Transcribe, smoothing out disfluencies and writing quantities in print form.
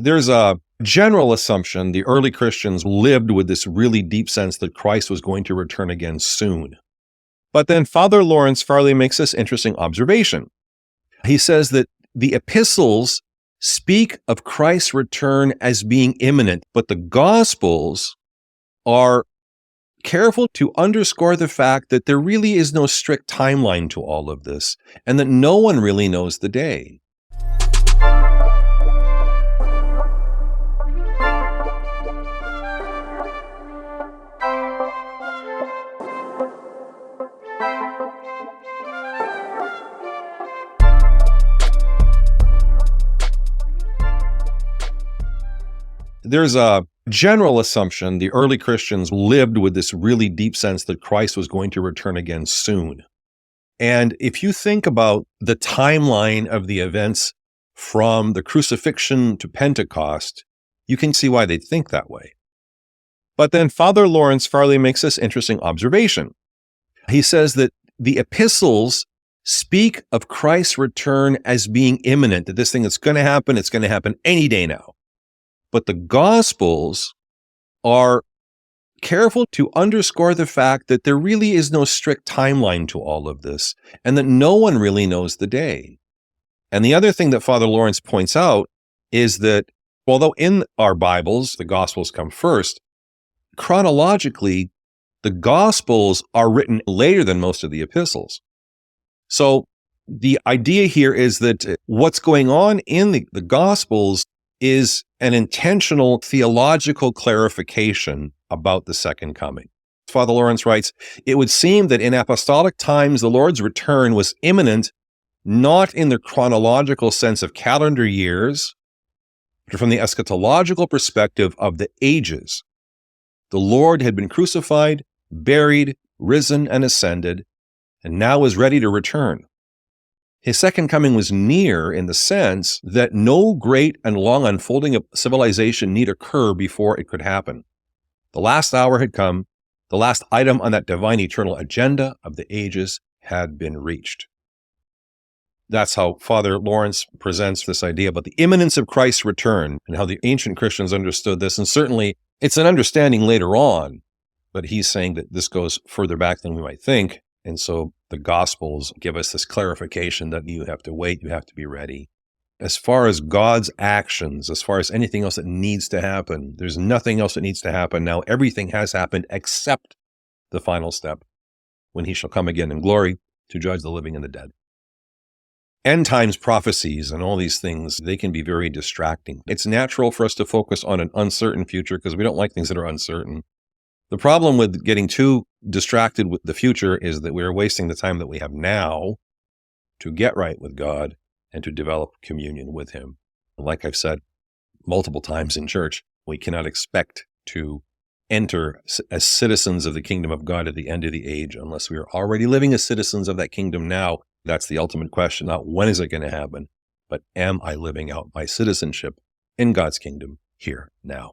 There's a general assumption the early Christians lived with this really deep sense that Christ was going to return again soon. But then Father Lawrence Farley makes this interesting observation. He says that the epistles speak of Christ's return as being imminent, but the Gospels are careful to underscore the fact that there really is no strict timeline to all of this, and that no one really knows the day. There's a general assumption the early Christians lived with this really deep sense that Christ was going to return again soon. And if you think about the timeline of the events from the crucifixion to Pentecost, you can see why they'd think that way. But then Father Lawrence Farley makes this interesting observation. He says that the epistles speak of Christ's return as being imminent, that this thing that's going to happen, it's going to happen any day now. But the Gospels are careful to underscore the fact that there really is no strict timeline to all of this, and that no one really knows the day. And the other thing that Father Lawrence points out is that although in our Bibles, the Gospels come first, chronologically, the Gospels are written later than most of the epistles. So the idea here is that what's going on in the Gospels is an intentional theological clarification about the second coming. Father Lawrence writes, "It would seem that in apostolic times the Lord's return was imminent, not in the chronological sense of calendar years, but from the eschatological perspective of the ages. The Lord had been crucified, buried, risen, and ascended, and now is ready to return. His second coming was near in the sense that no great and long unfolding of civilization need occur before it could happen. The last hour had come. The last item on that divine eternal agenda of the ages had been reached." That's how Father Lawrence presents this idea about the imminence of Christ's return and how the ancient Christians understood this. And certainly it's an understanding later on, but he's saying that this goes further back than we might think. And so the Gospels give us this clarification that you have to wait, you have to be ready. As far as God's actions, as far as anything else that needs to happen, there's nothing else that needs to happen now. Everything has happened except the final step, when he shall come again in glory to judge the living and the dead. End times prophecies and all these things, they can be very distracting. It's natural for us to focus on an uncertain future because we don't like things that are uncertain. The problem with getting too distracted with the future is that we are wasting the time that we have now to get right with God and to develop communion with him. Like I've said multiple times in church, we cannot expect to enter as citizens of the kingdom of God at the end of the age unless we are already living as citizens of that kingdom now. That's the ultimate question, not when is it going to happen, but am I living out my citizenship in God's kingdom here now?